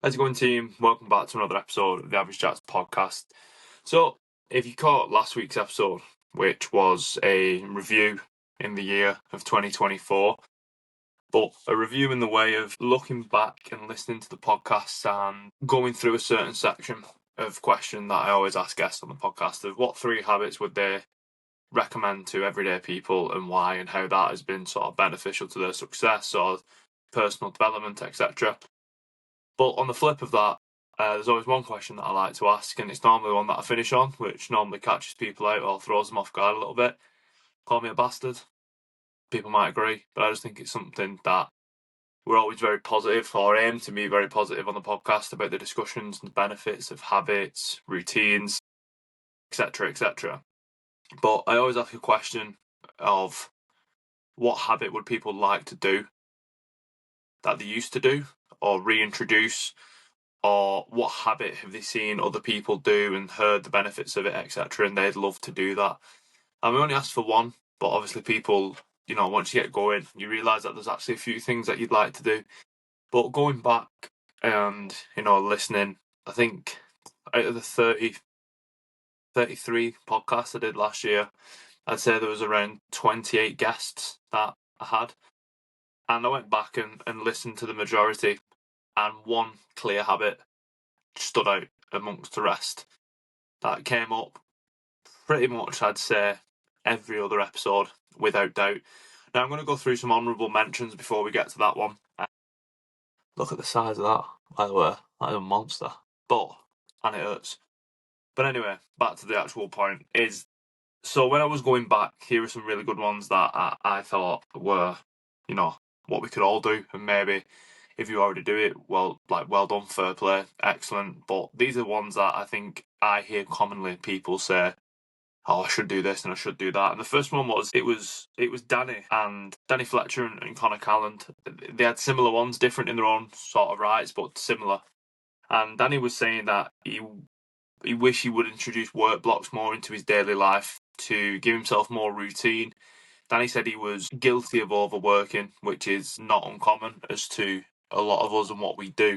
How's it going, team? Welcome back to another episode of the Average Chats podcast. So, if you caught last week's episode, which was a review in the year of 2024, but a review in the way of looking back and listening to the podcast and going through a certain section of question that I always ask guests on the podcast of what 3 habits would they recommend to everyday people and why, and how that has been sort of beneficial to their success or personal development, etc. But on the flip of that, there's always one question that I like to ask, and it's normally one that I finish on, which normally catches people out or throws them off guard a little bit. Call me a bastard. People might agree, but I just think it's something that we're always very positive, or aim to be very positive on the podcast about the discussions and the benefits of habits, routines, etc., etc. But I always ask a question of what habit would people like to do that they used to do or reintroduce, or what habit have they seen other people do and heard the benefits of it, etc., and they'd love to do that. And we only asked for one, but obviously people, once you get going, you realise that there's actually a few things that you'd like to do. But going back and, listening, I think out of the 33 podcasts I did last year, I'd say there was around 28 guests that I had. And I went back and listened to the majority, and one clear habit stood out amongst the rest that came up pretty much, I'd say, every other episode, without doubt. Now, I'm going to go through some honourable mentions before we get to that one. Look at the size of that, by the way. That is a monster. And it hurts. But anyway, back to the actual point is, so when I was going back, here are some really good ones that I thought were, what we could all do, and maybe if you already do it, well done, fair play, excellent. But these are ones that I think I hear commonly people say, oh, I should do this and I should do that. And the first one was, it was Danny Fletcher and Connor Calland. They had similar ones, different in their own sort of rights, but similar. And Danny was saying that he wished he would introduce work blocks more into his daily life to give himself more routine. Danny said he was guilty of overworking, which is not uncommon as to a lot of us and what we do.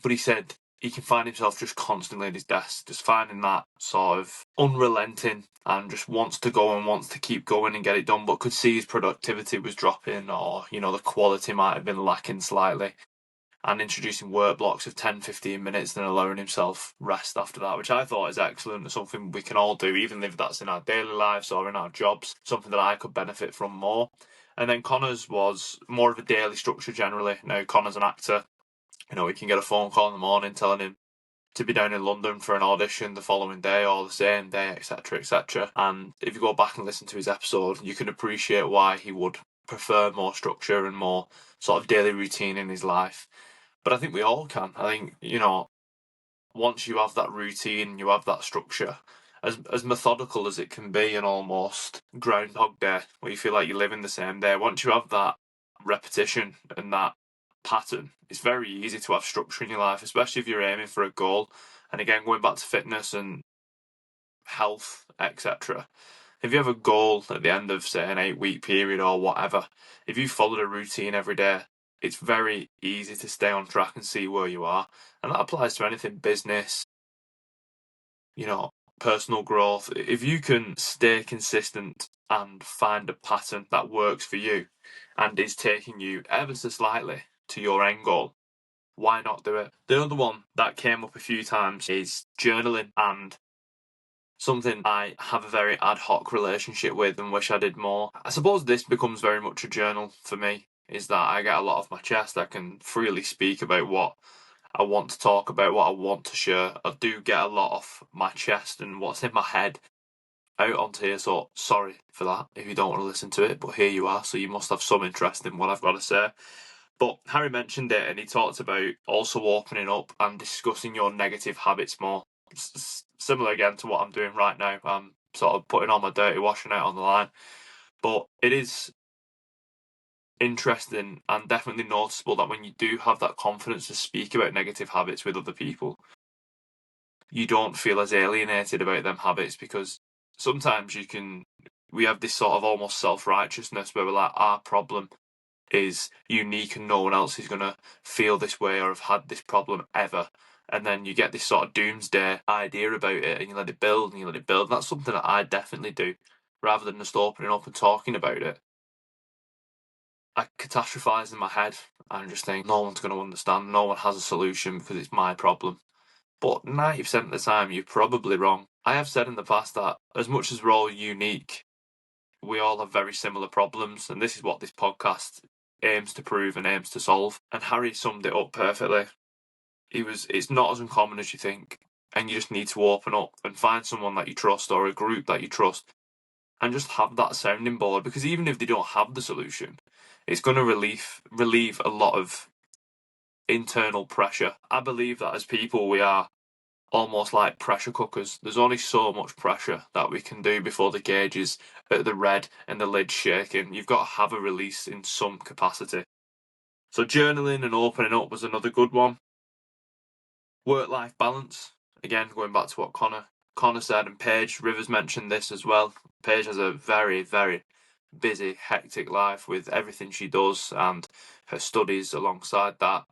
But he said he can find himself just constantly at his desk, just finding that sort of unrelenting and just wants to go and wants to keep going and get it done, but could see his productivity was dropping, or, the quality might have been lacking slightly. And introducing work blocks of 10-15 minutes and allowing himself rest after that, which I thought is excellent and something we can all do, even if that's in our daily lives or in our jobs, something that I could benefit from more. And then Connor's was more of a daily structure generally. Now, Connor's an actor. He can get a phone call in the morning telling him to be down in London for an audition the following day or the same day, etc., etc. And if you go back and listen to his episode, you can appreciate why he would prefer more structure and more sort of daily routine in his life. But I think we all can. I think, once you have that routine, you have that structure, as methodical as it can be and almost Groundhog Day, where you feel like you're living the same day, once you have that repetition and that pattern, it's very easy to have structure in your life, especially if you're aiming for a goal. And again, going back to fitness and health, etc. If you have a goal at the end of, say, an 8-week period or whatever, if you followed a routine every day, it's very easy to stay on track and see where you are. And that applies to anything, business, personal growth. If you can stay consistent and find a pattern that works for you and is taking you ever so slightly to your end goal, why not do it? The other one that came up a few times is journaling, and something I have a very ad hoc relationship with and wish I did more. I suppose this becomes very much a journal for me, is that I get a lot off my chest. I can freely speak about what I want to talk about, what I want to share. I do get a lot off my chest and what's in my head out onto here, so sorry for that if you don't want to listen to it, but here you are, so you must have some interest in what I've got to say. But Harry mentioned it, and he talked about also opening up and discussing your negative habits more. Similar again to what I'm doing right now. I'm sort of putting all my dirty washing out on the line. But it is interesting and definitely noticeable that when you do have that confidence to speak about negative habits with other people, you don't feel as alienated about them habits, because sometimes we have this sort of almost self-righteousness where we're like, our problem is unique and no one else is going to feel this way or have had this problem ever. And then you get this sort of doomsday idea about it and you let it build and you let it build. And that's something that I definitely do. Rather than just opening up and talking about it, I catastrophize in my head and just think no one's going to understand, no one has a solution because it's my problem. But 90% of the time, you're probably wrong. I have said in the past that as much as we're all unique, we all have very similar problems, and this is what this podcast aims to prove and aims to solve. And Harry summed it up perfectly. It's not as uncommon as you think, and you just need to open up and find someone that you trust or a group that you trust and just have that sounding board, because even if they don't have the solution, it's going to relieve a lot of internal pressure. I believe that as people, we are almost like pressure cookers. There's only so much pressure that we can do before the gauge is at the red and the lid's shaking. You've got to have a release in some capacity. So journaling and opening up was another good one. Work-life balance. Again, going back to what Connor said, and Paige Rivers mentioned this as well. Paige has a very, very busy, hectic life with everything she does and her studies alongside that.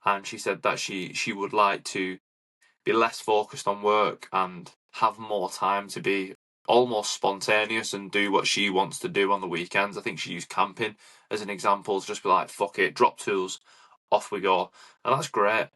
And she said that she would like to be less focused on work and have more time to be almost spontaneous and do what she wants to do on the weekends. I think she used camping as an example to just be like, fuck it, drop tools, off we go. And that's great.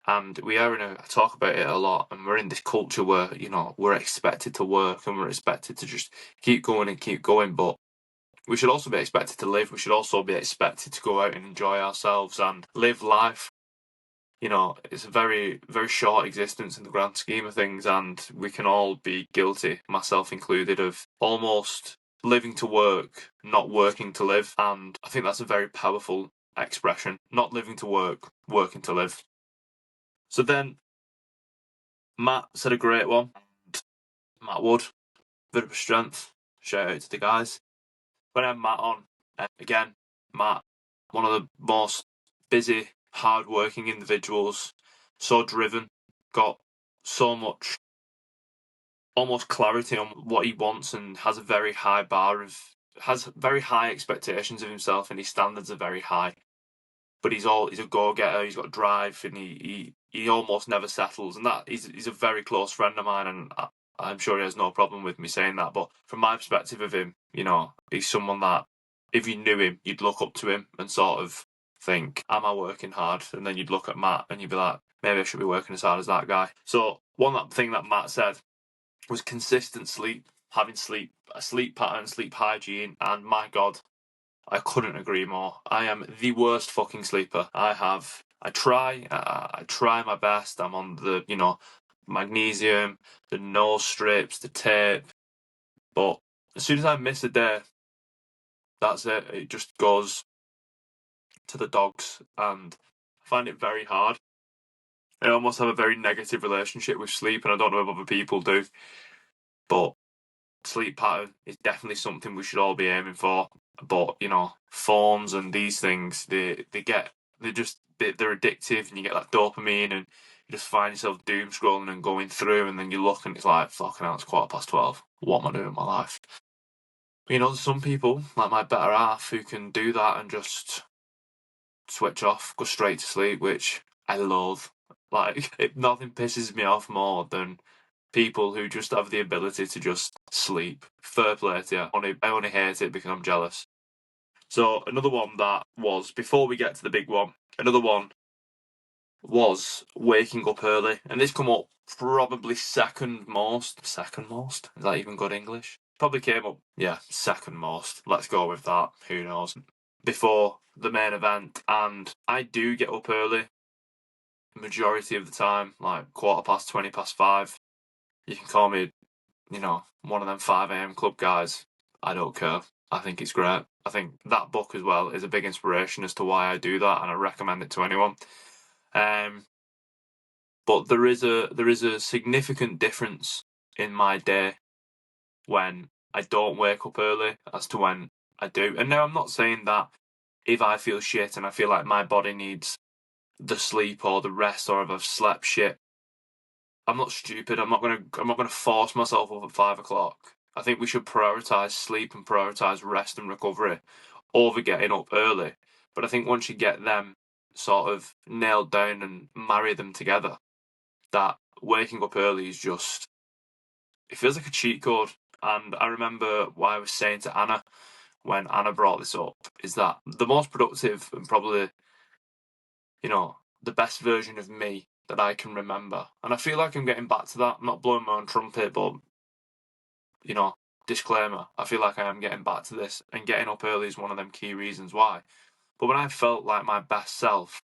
And we are I talk about it a lot, and we're in this culture where, we're expected to work and we're expected to just keep going and keep going. But we should also be expected to live. We should also be expected to go out and enjoy ourselves and live life. It's a very, very short existence in the grand scheme of things, and we can all be guilty, myself included, of almost living to work, not working to live. And I think that's a very powerful expression. Not living to work, working to live. So then Matt said a great one. Matt Wood, bit of a strength. Shout out to the guys. When I had Matt on, again, Matt, one of the most busy, hard-working individuals, so driven, got so much almost clarity on what he wants, and has a very high has very high expectations of himself, and his standards are very high. But he's a go-getter. He's got drive, and he almost never settles. And that he's a very close friend of mine, and I'm sure he has no problem with me saying that. But from my perspective of him, he's someone that if you knew him, you'd look up to him and sort of think, am I working hard? And then you'd look at Matt and you'd be like, maybe I should be working as hard as that guy. So thing that Matt said was consistent sleep, having a sleep pattern, sleep hygiene, and my God, I couldn't agree more. I am the worst fucking sleeper. I try my best. I'm on the, magnesium, the nose strips, the tape. But as soon as I miss a day, that's it. It just goes to the dogs, and I find it very hard. I almost have a very negative relationship with sleep, and I don't know if other people do. But sleep pattern is definitely something we should all be aiming for. But phones and these things, they're addictive, and you get that dopamine, and you just find yourself doom scrolling and going through, and then you look and it's like, fucking hell, it's 12:15. What am I doing with my life? There's some people like my better half who can do that and just switch off, go straight to sleep, which I loathe. Like, nothing pisses me off more than people who just have the ability to just sleep. Fair play to you. I only hate it because I'm jealous. So another one that was, before we get to the big one, another one was waking up early. And this come up probably second most. Second most? Is that even good English? Probably came up, yeah, second most. Let's go with that. Who knows? Before the main event. And I do get up early. Majority of the time, like 5:15, 5:20. You can call me, one of them 5 a.m. club guys. I don't care. I think it's great. I think that book as well is a big inspiration as to why I do that, and I recommend it to anyone. But there is a significant difference in my day when I don't wake up early as to when I do. And now I'm not saying that if I feel shit and I feel like my body needs the sleep or the rest, or if I've slept shit, I'm not stupid. I'm not gonna force myself up at 5 o'clock. I think we should prioritise sleep and prioritise rest and recovery over getting up early. But I think once you get them sort of nailed down and marry them together, that waking up early is just, it feels like a cheat code. And I remember what I was saying to Anna when Anna brought this up, is that the most productive and probably, the best version of me that I can remember. And I feel like I'm getting back to that. I'm not blowing my own trumpet, but, disclaimer, I feel like I am getting back to this, and getting up early is one of them key reasons why. But when I felt like my best self,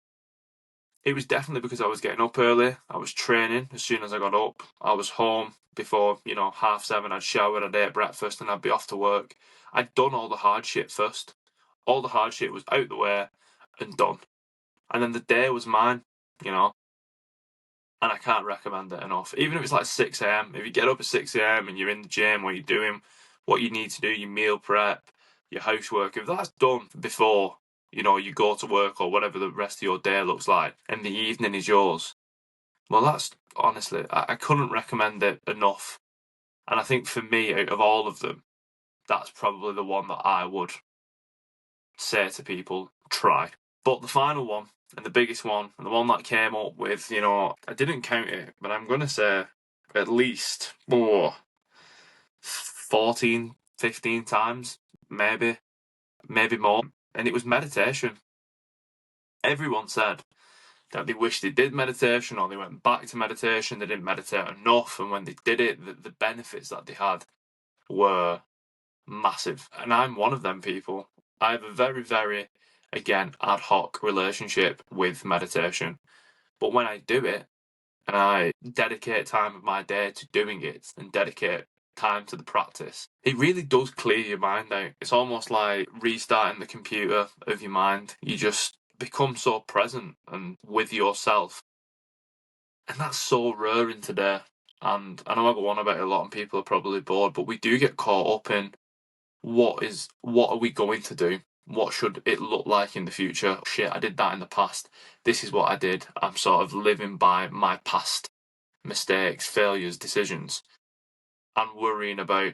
it was definitely because I was getting up early. I was training as soon as I got up. I was home before, 7:30. I'd showered, I'd ate breakfast, and I'd be off to work. I'd done all the hard shit first. All the hard shit was out the way and done. And then the day was mine, you know. And I can't recommend it enough. Even if it's like 6 a.m., if you get up at 6 a.m. and you're in the gym or you're doing what you need to do, your meal prep, your housework, if that's done before, you go to work or whatever the rest of your day looks like, and the evening is yours, well, that's honestly, I couldn't recommend it enough. And I think for me, out of all of them, that's probably the one that I would say to people, try. But the final one, and the biggest one, and the one that came up with, I didn't count it, but I'm going to say at least 14, 15 times, maybe more. And it was meditation. Everyone said that they wished they did meditation, or they went back to meditation, they didn't meditate enough, and when they did it, the benefits that they had were massive. And I'm one of them people. I have a very, very, again, ad hoc relationship with meditation. But when I do it, and I dedicate time of my day to doing it, and dedicate time to the practice, it really does clear your mind out. It's almost like restarting the computer of your mind. You just become so present and with yourself. And that's so rare in today. And I know I go on about it a lot and people are probably bored, but we do get caught up in what are we going to do? What should it look like in the future? Shit, I did that in the past. This is what I did. I'm sort of living by my past mistakes, failures, decisions, and worrying about,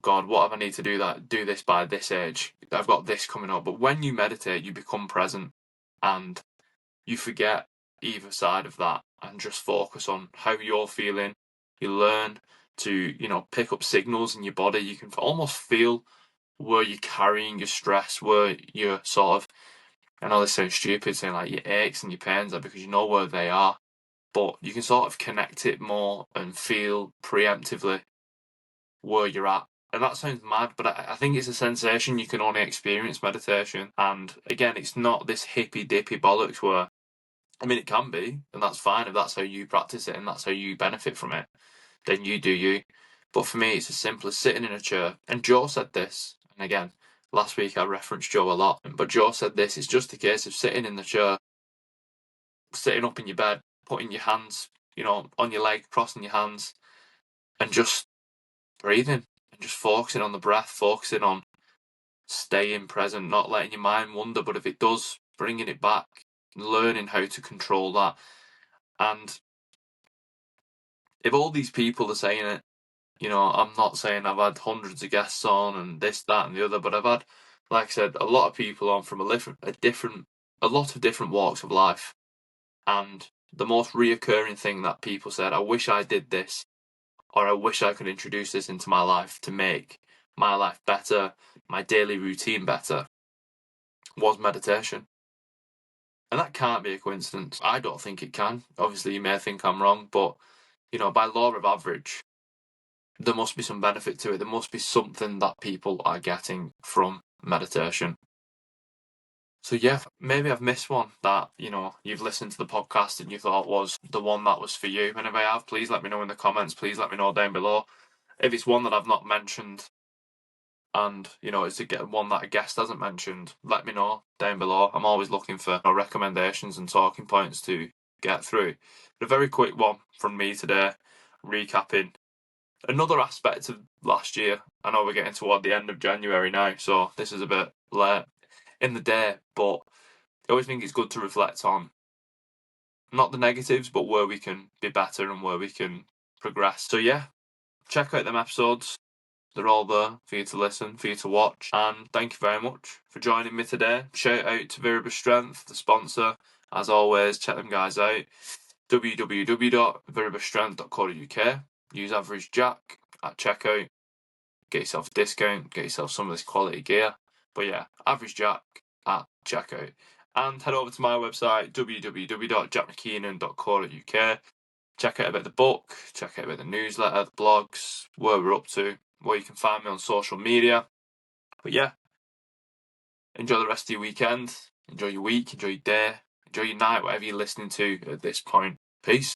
God, what have I need to do this by this age? I've got this coming up. But when you meditate, you become present and you forget either side of that and just focus on how you're feeling. You learn to, pick up signals in your body. You can almost feel where you're carrying your stress, where you're sort of, I know this sounds stupid saying like your aches and your pains are, because you know where they are, but you can sort of connect it more and feel preemptively where you're at. And that sounds mad, but I think it's a sensation you can only experience meditation. And again, it's not this hippy dippy bollocks where, I mean, it can be, and that's fine if that's how you practice it and that's how you benefit from it, then you do you. But for me, it's as simple as sitting in a chair. And Joe said this, and again, last week I referenced Joe a lot, but Joe said this, it's just a case of sitting in the chair, sitting up in your bed, putting your hands, on your leg, crossing your hands, and just breathing, and just focusing on the breath, focusing on staying present, not letting your mind wander, but if it does, bringing it back, learning how to control that. And if all these people are saying it, I'm not saying I've had hundreds of guests on and this, that, and the other, but I've had, like I said, a lot of people on from a lot of different walks of life. And the most reoccurring thing that people said, I wish I did this, or I wish I could introduce this into my life to make my life better, my daily routine better, was meditation. And that can't be a coincidence. I don't think it can. Obviously, you may think I'm wrong, but, by law of average, there must be some benefit to it. There must be something that people are getting from meditation. So yeah, maybe I've missed one that, you've listened to the podcast and you thought was the one that was for you. And if I have, please let me know in the comments. Please let me know down below. If it's one that I've not mentioned and, it's one that a guest hasn't mentioned, let me know down below. I'm always looking for recommendations and talking points to get through. But a very quick one from me today, recapping another aspect of last year. I know we're getting toward the end of January now, so this is a bit late in the day, but I always think it's good to reflect on not the negatives, but where we can be better and where we can progress. So yeah, check out them episodes. They're all there for you to listen, for you to watch. And thank you very much for joining me today. Shout out to Viribus Strength, the sponsor. As always, check them guys out. www.viribusstrength.co.uk. Use Average Jack at checkout. Get yourself a discount, get yourself some of this quality gear. But yeah, Average Jack at checkout. And head over to my website, www.jackmckeenan.co.uk. Check out a bit of the book, check out a bit of the newsletter, the blogs, where we're up to, where you can find me on social media. But yeah, enjoy the rest of your weekend, enjoy your week, enjoy your day, enjoy your night, whatever you're listening to at this point. Peace.